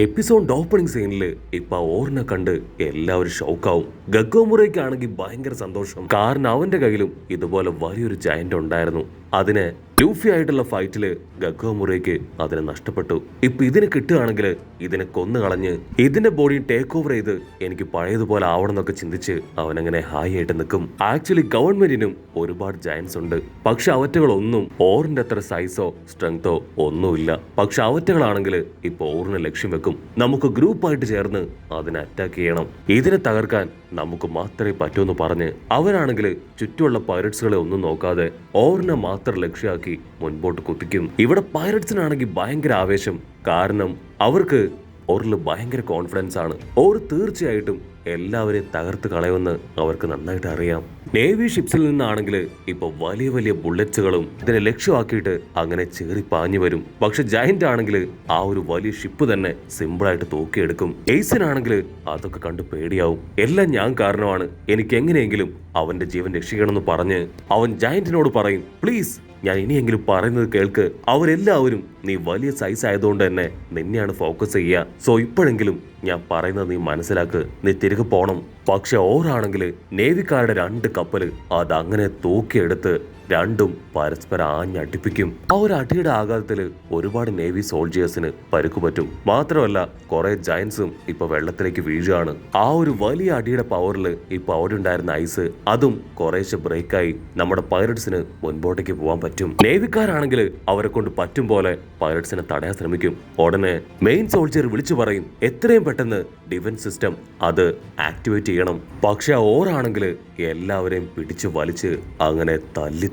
Episode opening സീനിൽ ഇപ്പൊ ഓറിനെ കണ്ട് എല്ലാവരും ഷോക്കാവും. ഗഗ്ഗോമുറയ്ക്കാണെങ്കിൽ ഭയങ്കര സന്തോഷം. കാരണം അവന്റെ കയ്യിലും ഇതുപോലെ വലിയൊരു ജയന്റ് ഉണ്ടായിരുന്നു. അതിന് ലൂഫി ആയിട്ടുള്ള ഫൈറ്റില് ഗഗ്ഗോമുറയ്ക്ക് അതിനെ നഷ്ടപ്പെട്ടു. ഇപ്പൊ ഇതിന് കിട്ടുകയാണെങ്കിൽ ഇതിനെ കൊന്നു കളഞ്ഞ് ഇതിന്റെ ബോഡി ടേക്ക് ഓവർ ചെയ്ത് എനിക്ക് പഴയതുപോലെ ആവണം എന്നൊക്കെ ചിന്തിച്ച് അവനങ്ങനെ ഹായ് ആയിട്ട് നിൽക്കും. ആക്ച്വലി ഗവൺമെന്റിനും ഒരുപാട് ജയൻസ് ഉണ്ട്. പക്ഷെ അവറ്റകളൊന്നും ഓറിന്റെ അത്ര സൈസോ സ്ട്രെങ്തോ ഒന്നുമില്ല. പക്ഷെ അവറ്റകളാണെങ്കിൽ ഇപ്പൊ ഓറിനെ ലക്ഷ്യം വെക്കും. നമുക്ക് ഗ്രൂപ്പായിട്ട് ചേർന്ന് അതിനെ അറ്റാക്ക് ചെയ്യണം. ഇതിനെ തകർക്കാൻ നമുക്ക് മാത്രമേ പറ്റൂന്ന് പറഞ്ഞ് അവരാണെങ്കിൽ ചുറ്റുമുള്ള പൈററ്റ്സുകളെ ഒന്നും നോക്കാതെ ഓറിനെ മാത്രം ലക്ഷ്യമാക്കി മുൻപോട്ട് കുത്തിക്കും. ഇവിടെ പൈററ്റ്സിനാണെങ്കിൽ ഭയങ്കര ആവേശം. കാരണം അവർക്ക് ഓറിൽ ഭയങ്കര കോൺഫിഡൻസ് ആണ്. ഓർ തീർച്ചയായിട്ടും എല്ലാവരെയും തകർത്ത് കളയുമെന്ന് അവർക്ക് നന്നായിട്ട് അറിയാം. നേവി ഷിപ്സിൽ നിന്നാണെങ്കിൽ ഇപ്പൊ വലിയ വലിയ ബുള്ളറ്റ്സുകളും ഇതിനെ ലക്ഷ്യമാക്കിയിട്ട് അങ്ങനെ ചേറി പാഞ്ഞു വരും. പക്ഷെ ജയന്റ് ആണെങ്കിൽ ആ ഒരു വലിയ ഷിപ്പ് തന്നെ സിമ്പിളായിട്ട് തൂക്കിയെടുക്കും. എയ്സിനാണെങ്കിൽ അതൊക്കെ കണ്ട് പേടിയാവും. എല്ലാം ഞാൻ കാരണമാണ്, എനിക്ക് എങ്ങനെയെങ്കിലും അവന്റെ ജീവൻ രക്ഷിക്കണമെന്ന് പറഞ്ഞ് അവൻ ജയന്റിനോട് പറയും, പ്ലീസ് ഞാൻ ഇനിയെങ്കിലും പറയുന്നത് കേൾക്ക്. അവരെല്ലാവരും നീ വലിയ സൈസ് ആയതുകൊണ്ട് തന്നെ നിന്നെയാണ് ഫോക്കസ് ചെയ്യുക. സോ ഇപ്പോഴെങ്കിലും ഞാൻ പറയുന്നത് നീ മനസ്സിലാക്ക്, നീ തിരികെ പോണം. പക്ഷെ ഓറാണെങ്കിൽ നേവിക്കാരുടെ 2 കപ്പല് അതങ്ങനെ തൂക്കിയെടുത്ത് രണ്ടും പരസ്പരം ആഞ്ഞടിപ്പിക്കും. ആ ഒരു അടിയുടെ ആഘാതത്തില് ഒരുപാട് നേവി സോൾജിയേഴ്സിന് പരുക്കു പറ്റും. മാത്രമല്ല കുറെ ജയൻസും ഇപ്പൊ വെള്ളത്തിലേക്ക് വീഴുകയാണ്. ആ ഒരു വലിയ അടിയുടെ പവറിൽ ഇപ്പൊ അവിടെ ഉണ്ടായിരുന്ന ഐസ് അതും കുറേശ്ശെ ബ്രേക്കായി നമ്മുടെ പൈററ്റ്സിന് മുൻപോട്ടേക്ക് പോകാൻ പറ്റും. നേവിക്കാരാണെങ്കിൽ അവരെ കൊണ്ട് പറ്റും പോലെ പൈററ്റ്സിനെ തടയാൻ ശ്രമിക്കും. ഉടനെ മെയിൻ സോൾജിയർ വിളിച്ചു പറയും, എത്രയും പെട്ടെന്ന് ഡിഫൻസ് സിസ്റ്റം അത് ആക്ടിവേറ്റ് ചെയ്യണം. പക്ഷെ ഓറാണെങ്കിൽ എല്ലാവരെയും പിടിച്ചു വലിച്ച് അങ്ങനെ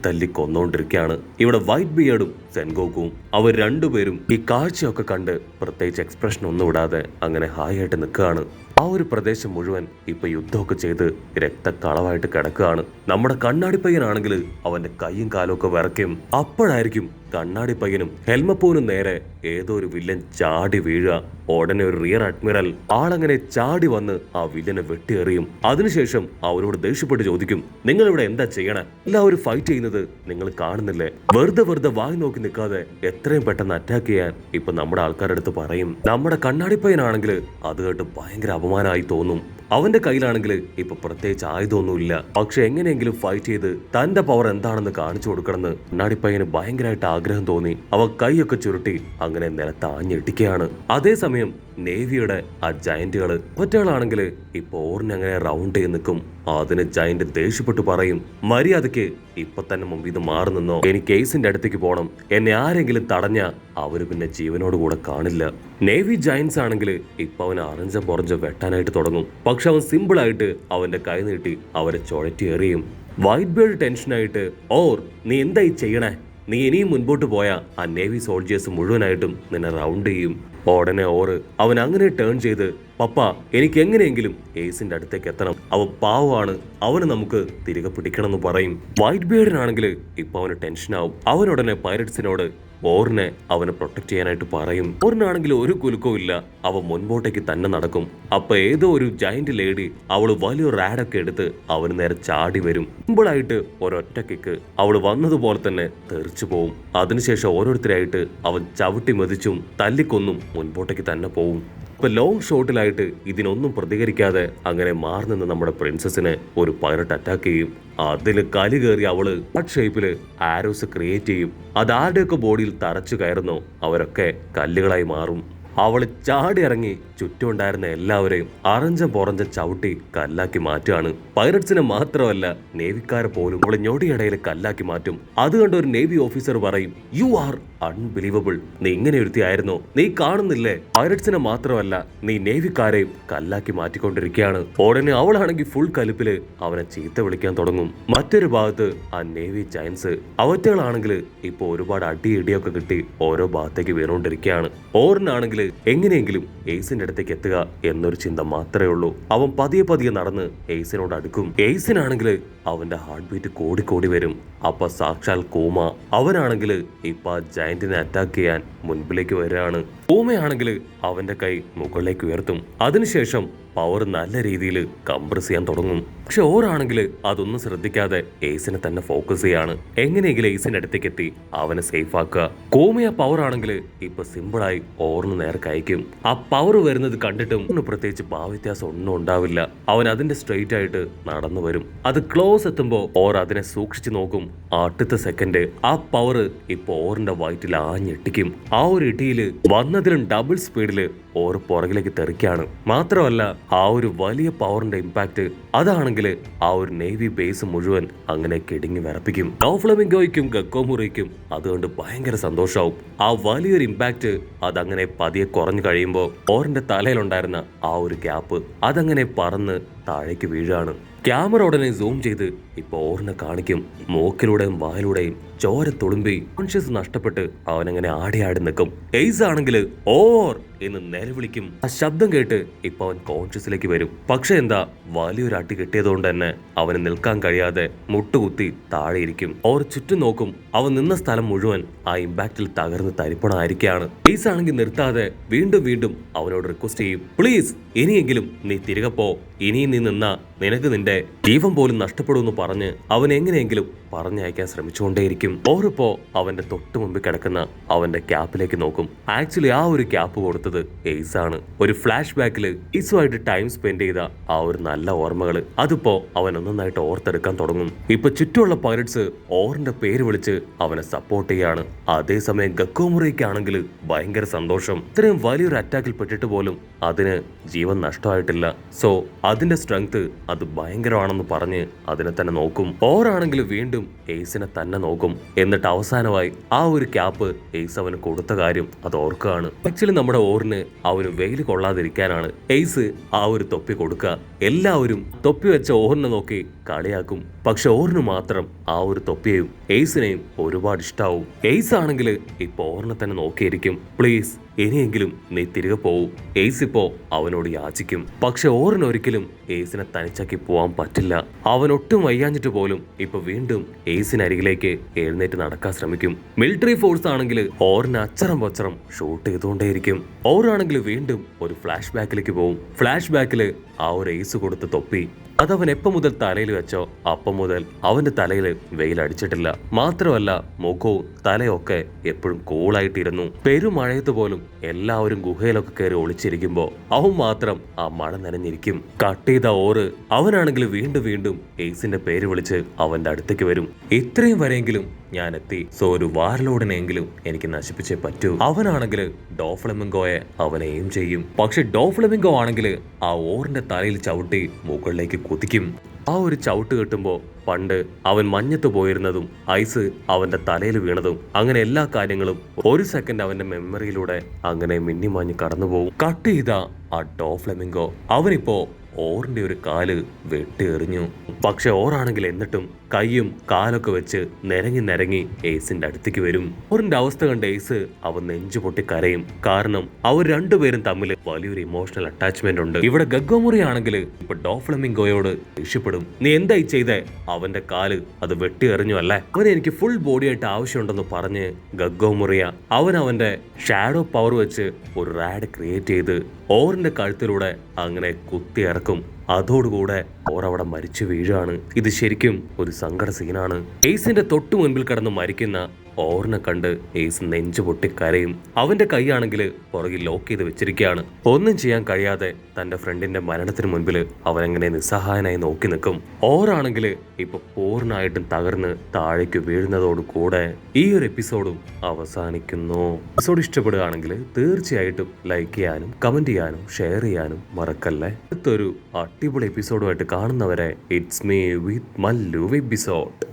തല്ലി കൊന്നുകൊണ്ടിരിക്കുകയാണ്. ഇവിടെ വൈറ്റ് ബിയർഡും സെൻഗോക്കും അവർ രണ്ടുപേരും ഈ കാഴ്ചയൊക്കെ കണ്ട് പ്രത്യേകിച്ച് എക്സ്പ്രഷൻ ഒന്നും ഇടാതെ അങ്ങനെ ഹായ് ആയിട്ട് നിൽക്കുകയാണ്. ആ ഒരു പ്രദേശം മുഴുവൻ ഇപ്പൊ യുദ്ധമൊക്കെ ചെയ്ത് രക്തക്കളവായിട്ട് കിടക്കുകയാണ്. നമ്മുടെ കണ്ണാടി പയ്യനാണെങ്കിൽ അവന്റെ കൈയും കാലും ഒക്കെ വിറയ്ക്കും. അപ്പോഴായിരിക്കും കണ്ണാടി പയ്യനും ഹെൽമപ്പൂനും നേരെ ഏതോ ഒരു വില്ലൻ ചാടി വീഴുക. ഉടനെ ഒരു റിയർ അഡ്മിറൽ ആളങ്ങനെ ചാടി വന്ന് ആ വില്ലനെ വെട്ടിയെറിയും. അതിനുശേഷം അവരോട് ദേഷ്യപ്പെട്ട് ചോദിക്കും, നിങ്ങൾ ഇവിടെ എന്താ ചെയ്യണേ? എല്ലാവരും ഫൈറ്റ് ചെയ്യുന്നത് നിങ്ങൾ കാണുന്നില്ലേ? വെറുതെ വായി നോക്കി നിൽക്കാതെ എത്രയും പെട്ടെന്ന് അറ്റാക്ക് ചെയ്യാൻ ഇപ്പൊ നമ്മുടെ ആൾക്കാരുടെ അടുത്ത് പറയും. നമ്മുടെ കണ്ണാടി പയ്യനാണെങ്കിൽ അത് കേട്ട് ഭയങ്കര അപമാനമായി തോന്നും. അവന്റെ കയ്യിലാണെങ്കിൽ ഇപ്പൊ പ്രത്യേകിച്ച് ആയുധമൊന്നുമില്ല. പക്ഷെ എങ്ങനെയെങ്കിലും ഫൈറ്റ് ചെയ്ത് തന്റെ പവർ എന്താണെന്ന് കാണിച്ചു കൊടുക്കണമെന്ന് കണ്ണാടിപ്പയ്യന് ഭയങ്കരമായിട്ട് ആഗ്രഹം തോന്നി. അവ കൈയൊക്കെ ചുരുട്ടി അങ്ങനെ നിലത്ത് ആഞ്ഞിടിക്കുകയാണ്. അതേസമയം നേവിയുടെ ആ ജയന്റുകള് ഒറ്റകളാണെങ്കിൽ ഇപ്പൊ ഓറിനെ അങ്ങനെ റൗണ്ട് ചെയ്ത് നിൽക്കും. അതിന് ജയന്റ് ദേഷ്യപ്പെട്ട് പറയും, മര്യാദയ്ക്ക് ഇപ്പൊ തന്നെ മുമ്പ് ഇത് മാറി നിന്നോ, എനിക്ക് എയ്സിന്റെ അടുത്തേക്ക് പോകണം. എന്നെ ആരെങ്കിലും തടഞ്ഞ അവര് പിന്നെ ജീവനോട് കൂടെ കാണില്ല. നേവി ജയന്റ്സ് ആണെങ്കിൽ ഇപ്പൊ അവനെ അറഞ്ച വെട്ടാനായിട്ട് തുടങ്ങും. പക്ഷെ അവൻ സിമ്പിളായിട്ട് അവന്റെ കൈ നീട്ടി അവരെ ചുഴറ്റി എറിയും. വൈറ്റ് ബേർഡ് ടെൻഷനായിട്ട്, ഓർ നീ എന്തായി ചെയ്യണേ? നീ ഇനിയും മുൻപോട്ട് പോയാ ആ നേവി സോൾജിയേഴ്സ് മുഴുവനായിട്ടും നിന്നെ റൗണ്ട് ചെയ്യും. ഉടനെ ഓറ് അവൻ അങ്ങനെ ടേൺ ചെയ്ത്, പപ്പ എനിക്ക് എങ്ങനെയെങ്കിലും എയ്സിന്റെ അടുത്തേക്ക് എത്തണം, അവൻ പാവമാണ്, അവന് നമുക്ക് തിരികെ പിടിക്കണം എന്ന് പറയും. വൈറ്റ് ബിയർഡിനാണെങ്കിൽ ഇപ്പൊ അവന് ടെൻഷനാവും. അവനുടനെ പൈററ്റ്സിനോട് ഓറിനെ അവനെ പ്രൊട്ടക്ട് ചെയ്യാനായിട്ട് പറയും. ഓറിനാണെങ്കിൽ ഒരു കുലുക്കവും ഇല്ല, അവൻ മുൻപോട്ടേക്ക് തന്നെ നടക്കും. അപ്പൊ ഏതോ ഒരു ജയന്റ് ലേഡി അവള് വലിയൊരു റാഡൊക്കെ എടുത്ത് അവന് നേരെ ചാടി വരും. സിമ്പിളായിട്ട് ഒരൊറ്റ കിക്ക് അവള് വന്നതുപോലെ തന്നെ തെറിച്ചു പോവും. അതിനുശേഷം ഓരോരുത്തരായിട്ട് അവൻ ചവിട്ടി മെതിച്ചും തല്ലിക്കൊന്നും മുൻപോട്ടേക്ക് തന്നെ പോവും. ഇപ്പൊ ലോങ് ഷോട്ടിലായിട്ട് ഇതിനൊന്നും പ്രതികരിക്കാതെ അങ്ങനെ മാറി നിന്ന് നമ്മുടെ പ്രിൻസസിനെ ഒരു പൈററ്റ് അറ്റാക്ക് ചെയ്യും. അതില് കലി കയറി അവള് കട്ട് ഷേപ്പില് ആരോസ് ക്രിയേറ്റ് ചെയ്യും. അത് ആരുടെയൊക്കെ ബോഡിയിൽ തറച്ചു കയറുന്നോ അവരൊക്കെ കല്ലുകളായി മാറും. അവള് ചാടി ഇറങ്ങി ചുറ്റുമുണ്ടായിരുന്ന എല്ലാവരെയും അറഞ്ചം ചവിട്ടി കല്ലാക്കി മാറ്റുകയാണ്. പൈററ്റ്സിനെ മാത്രമല്ല നേവിക്കാരെ പോലും അവളെ ഞൊടിയിടയിൽ കല്ലാക്കി മാറ്റും. അത് കണ്ട ഒരു നേവി ഓഫീസർ പറയും, യു ആർ അൺബിലീവബിൾ, നീ ഇങ്ങനെ ഒരുത്തിയായിരുന്നോ? നീ കാണുന്നില്ലേ പൈററ്റ്സിനെ മാത്രമല്ല നീ നേവിക്കാരെയും കല്ലാക്കി മാറ്റിക്കൊണ്ടിരിക്കുകയാണ്. ഉടനെ അവളാണെങ്കിൽ ഫുൾ കലിപ്പില് അവനെ ചീത്ത വിളിക്കാൻ തുടങ്ങും. മറ്റൊരു ഭാഗത്ത് ആ നേവി ജയൻസ് അവറ്റകളാണെങ്കിൽ ഇപ്പൊ ഒരുപാട് ഇടിയൊക്കെ കിട്ടി ഓരോ ഭാഗത്തേക്ക് വീണുകൊണ്ടിരിക്കുകയാണ്. ഓറിനാണെങ്കിൽ എങ്ങനെയെങ്കിലും എയ്സിന്റെ അടുത്തേക്ക് എത്തുക എന്നൊരു ചിന്ത മാത്രമേ ഉള്ളൂ. അവൻ പതിയെ നടന്ന് എയ്സിനോട് അടുക്കും. എയ്സിനാണെങ്കിൽ അവന്റെ ഹാർട്ട് ബീറ്റ് കൂടി വരും. അപ്പൊ സാക്ഷാൽ കൂമ അവനാണെങ്കിൽ ഇപ്പൊ ജയന്റിനെ അറ്റാക്ക് ചെയ്യാൻ മുൻപിലേക്ക് വരികയാണ്. കൂമയാണെങ്കിൽ അവന്റെ കൈ മുകളിലേക്ക് ഉയർത്തും. അതിനുശേഷം പവർ നല്ല രീതിയിൽ കംപ്രസ് ചെയ്യാൻ തുടങ്ങും. പക്ഷെ ഓറാണെങ്കിൽ അതൊന്നും ശ്രദ്ധിക്കാതെ ഏസിനെ തന്നെ ഫോക്കസ് ചെയ്യാണ്. എങ്ങനെയെങ്കിലും ഏസിന്റെ അടുത്തേക്ക് എത്തി അവനെ സേഫ് ആക്കുക. കോമിയ പവർ ആണെങ്കിൽ ഇപ്പൊ സിമ്പിളായി ഓറിന് നേരെ കയക്കും. ആ പവർ വരുന്നത് കണ്ടിട്ടും പ്രത്യേകിച്ച് ഭാവവ്യത്യാസം ഒന്നും ഉണ്ടാവില്ല. അവൻ അതിന്റെ സ്ട്രെയിറ്റ് ആയിട്ട് നടന്നു വരും. അത് ക്ലോസ് എത്തുമ്പോ ഓർ അതിനെ സൂക്ഷിച്ചു നോക്കും. അടുത്ത സെക്കൻഡ് ആ പവർ ഇപ്പൊ ഓറിന്റെ വയറ്റിൽ ആഞ്ഞിട്ടിക്കും. ആ ഒരു ഇടിയില് വന്നതിലും ഡബിൾ സ്പീഡില് ഓർ പുറകിലേക്ക് തെറിക്കാണ്. മാത്രമല്ല ആ ഒരു വലിയ പവറിന്റെ ഇമ്പാക്ട് അതാണെങ്കിൽ ആ ഒരു നേവി ബേസ് മുഴുവൻ അങ്ങനെ കിടുങ്ങി വിറപ്പിക്കും. ഡോഫ്ലമിംഗോയ്ക്കും ഗക്കോമുറിക്കും അതുകൊണ്ട് ഭയങ്കര സന്തോഷമാവും. ആ വലിയൊരു ഇമ്പാക്ട് അതങ്ങനെ പതിയെ കുറഞ്ഞു കഴിയുമ്പോൾ ഓറിന്റെ തലയിലുണ്ടായിരുന്ന ആ ഒരു ഗ്യാപ്പ് അതങ്ങനെ പറന്ന് താഴേക്ക് വീഴാണ്. ക്യാമറ ഉടനെ സൂം ചെയ്ത് ഇപ്പൊ ഓറിനെ കാണിക്കും. മൂക്കിലൂടെയും വായിലൂടെയും ചോര തുളുമ്പി കോൺഷ്യസ് നഷ്ടപ്പെട്ട് അവനങ്ങനെ ആടി നിൽക്കും. എയ്സ് ആണെങ്കിൽ ഓർ എന്ന് നിലവിളിക്കും. ആ ശബ്ദം കേട്ട് ഇപ്പൊ അവൻ കോൺഷ്യസിലേക്ക് വരും. പക്ഷെ എന്താ വലിയൊരു അടി കിട്ടിയതുകൊണ്ട് തന്നെ അവന് നിൽക്കാൻ കഴിയാതെ മുട്ടുകുത്തി താഴെ ഇരിക്കും. ഓർ ചുറ്റും നോക്കും. അവൻ നിന്ന സ്ഥലം മുഴുവൻ ആ ഇമ്പാക്റ്റിൽ തകർന്ന് തരിപ്പണമായിരിക്കാണ്. എയ്സ് ആണെങ്കിൽ നിർത്താതെ വീണ്ടും വീണ്ടും അവനോട് റിക്വസ്റ്റ് ചെയ്യും, പ്ലീസ് ഇനിയെങ്കിലും നീ തിരികെ പോ. ഇനിയും നീ നിന്നാ നിനക്ക് നിന്റെ ജീവൻ പോലും നഷ്ടപ്പെടുമെന്ന് പറഞ്ഞ് അവൻ എങ്ങനെയെങ്കിലും പറഞ്ഞയക്കാൻ ശ്രമിച്ചുകൊണ്ടേയിരിക്കും. ഓറിപ്പോ അവന്റെ തൊട്ട് മുമ്പിൽ കിടക്കുന്ന അവന്റെ ക്യാപ്പിലേക്ക് നോക്കും. ആക്ച്വലി ആ ഒരു ക്യാപ്പ് കൊടുത്തത് എയ്സ് ആണ്. ഒരു ഫ്ലാഷ് ബാക്കിൽ ഈസുമായിട്ട് ടൈം സ്പെൻഡ് ചെയ്ത ആ ഒരു നല്ല ഓർമ്മകൾ അതിപ്പോ അവൻ ഒന്നൊന്നായിട്ട് ഓർത്തെടുക്കാൻ തുടങ്ങും. ഇപ്പൊ ചുറ്റുമുള്ള പൈററ്റ്സ് ഓറിന്റെ പേര് വിളിച്ച് അവനെ സപ്പോർട്ട് ചെയ്യാണ്. അതേസമയം ഗക്കോമുറയ്ക്കാണെങ്കിൽ ഭയങ്കര സന്തോഷം. ഇത്രയും വലിയൊരു അറ്റാക്കിൽ പെട്ടിട്ട് പോലും അതിന് ജീവൻ നഷ്ടമായിട്ടില്ല. സോ അതിന്റെ സ്ട്രെങ്ത് അത് ഭയങ്കരമാണെന്ന് പറഞ്ഞ് അതിനെ തന്നെ നോക്കും. ഓറാണെങ്കിൽ വീണ്ടും എയ്സിനെ തന്നെ നോക്കും. എന്നിട്ട് അവസാനമായി ആ ഒരു ക്യാപ്പ് എയ്സ് അവന് കൊടുത്ത കാര്യം അത് ഓർക്കുകയാണ്. ആക്ച്വലി നമ്മുടെ ഓറിന് അവന് വെയിൽ കൊള്ളാതിരിക്കാനാണ് എയ്സ് ആ ഒരു തൊപ്പി കൊടുക്കുക. എല്ലാവരും തൊപ്പി വെച്ച ഓറിനെ നോക്കി കളിയാക്കും. പക്ഷെ ഓറിന് മാത്രം ആ ഒരു തൊപ്പിയെയും എയ്സിനെയും ഒരുപാട് ഇഷ്ടാവും. എയ്സ് ആണെങ്കിൽ ഇപ്പൊ ഓറിനെ തന്നെ നോക്കിയിരിക്കും. പ്ലീസ് ഇനിയെങ്കിലും നീ തിരികെ പോവും. എയ്സ് ഇപ്പോ അവനോട് യാചിക്കും. പക്ഷെ ഓറിന് ഒരിക്കലും എയ്സിനെ തനിച്ചാക്കി പോവാൻ പറ്റില്ല. അവൻ ഒട്ടും വയ്യാഞ്ഞിട്ട് പോലും ഇപ്പൊ വീണ്ടും എയ്സിനരികിലേക്ക് എഴുന്നേറ്റ് നടക്കാൻ ശ്രമിക്കും. മിലിറ്ററി ഫോഴ്സ് ആണെങ്കിൽ ഓറിന് അച്ചറം പച്ചറം ഷൂട്ട് ചെയ്തുകൊണ്ടേയിരിക്കും. ഓറാണെങ്കിൽ വീണ്ടും ഒരു ഫ്ലാഷ് ബാക്കിലേക്ക് പോവും. ഫ്ലാഷ് ബാക്കില് ആ ഒരു എയ്സ് കൊടുത്ത തൊപ്പി അതവൻ എപ്പം മുതൽ തലയിൽ വെച്ചോ അപ്പം മുതൽ അവന്റെ തലയിൽ വെയിലടിച്ചിട്ടില്ല. മാത്രമല്ല മുഖവും തലയൊക്കെ എപ്പോഴും കൂളായിട്ടിരുന്നു. പെരുമഴയത്ത് പോലും എല്ലാവരും ഗുഹയിലൊക്കെ കയറി ഒളിച്ചിരിക്കുമ്പോ അവൻ മാത്രം ആ മഴ നനഞ്ഞിരിക്കും. കട്ട് ചെയ്ത ഓറ് അവനാണെങ്കിൽ വീണ്ടും വീണ്ടും എയ്സിന്റെ പേര് വിളിച്ച് അവന്റെ അടുത്തേക്ക് വരും. ഇത്രയും വരെയെങ്കിലും ഞാൻ എത്തി. സോ ഒരു വാർലോഡിനെങ്കിലും എനിക്ക് നശിപ്പിച്ചേ പറ്റൂ. അവനാണെങ്കിൽ ഡോഫ്ലമിംഗോയെ അവനെ എയിം ചെയ്യും. പക്ഷെ ഡോഫ്ലമിംഗോ ആണെങ്കിൽ ആ ഓറിന്റെ തലയിൽ ചവിട്ടി മുകളിലേക്ക് കുതിക്കും. ആ ഒരു ചവിട്ട് കിട്ടുമ്പോൾ പണ്ട് അവൻ മഞ്ഞത്ത് പോയിരുന്നതും ഐസ് അവന്റെ തലയിൽ വീണതും അങ്ങനെ എല്ലാ കാര്യങ്ങളും ഒരു സെക്കൻഡ് അവന്റെ മെമ്മറിയിലൂടെ അങ്ങനെ മിന്നിമാഞ്ഞ് കടന്നുപോകും. കട്ട് ചെയ്ത ആ ഡോഫ്ലമിംഗോ അവനിപ്പോ ഓറിന്റെ ഒരു കാല് വെട്ടിയെറിഞ്ഞു. പക്ഷെ ഓറാണെങ്കിൽ എന്നിട്ടും കൈയും കാലൊക്കെ വെച്ച് നിരങ്ങി എയ്സിന്റെ അടുത്തേക്ക് വരും. ഓറിന്റെ അവസ്ഥ കണ്ട എയ്സ് അവൻ നെഞ്ചു പൊട്ടി കരയും. കാരണം അവർ രണ്ടുപേരും തമ്മിൽ വലിയൊരു ഇമോഷണൽ അറ്റാച്ച്മെന്റ് ഉണ്ട്. ഇവിടെ ഗഗ്ഗോമുറി ആണെങ്കിൽ ഇപ്പൊ ഡോഫ്ലമിംഗോയോട് ദേഷ്യപ്പെടും. നീ എന്തായി ചെയ്തേ? അവന്റെ കാല് അത് വെട്ടിയെറിഞ്ഞു അല്ലേ? അവന് എനിക്ക് ഫുൾ ബോഡി ആയിട്ട് ആവശ്യമുണ്ടെന്ന് പറഞ്ഞ് ഗഗ്ഗോമുറിയ അവന്റെ ഷാഡോ പവർ വെച്ച് ഒരു റാഡ് ക്രിയേറ്റ് ചെയ്ത് ഓറിന്റെ കഴുത്തിലൂടെ അങ്ങനെ കുത്തിയിറക്കും. അതോടുകൂടെ ഓർ അവിടെ മരിച്ചു വീഴാണ്. ഇത് ശരിക്കും ഒരു സങ്കട സീനാണ്. എയ്സിന്റെ തൊട്ടു മുൻപിൽ കിടന്ന് മരിക്കുന്ന ഓറിനെ കണ്ട് എയ്സ് നെഞ്ചു പൊട്ടി കരയും. അവന്റെ കൈയാണെങ്കിൽ പുറകിൽ ലോക്ക് ചെയ്ത് വെച്ചിരിക്കുകയാണ്. ഒന്നും ചെയ്യാൻ കഴിയാതെ തന്റെ ഫ്രണ്ടിന്റെ മരണത്തിന് മുൻപിൽ അവനെങ്ങനെ നിസ്സഹായനായി നോക്കി നിൽക്കും. ഓറാണെങ്കിൽ ഇപ്പൊ പൂർണ്ണമായിട്ടും തകർന്ന് താഴേക്ക് വീഴുന്നതോട് കൂടെ ഈ ഒരു എപ്പിസോഡും അവസാനിക്കുന്നു. എപ്പിസോഡ് ഇഷ്ടപ്പെടുകയാണെങ്കിൽ തീർച്ചയായിട്ടും ലൈക്ക് ചെയ്യാനും കമന്റ് ചെയ്യാനും ഷെയർ ചെയ്യാനും മറക്കല്ലേ. അടുത്തൊരു അടിപൊളി എപ്പിസോഡുമായിട്ട് കാണുന്നവരെ it's me with Mallu episode.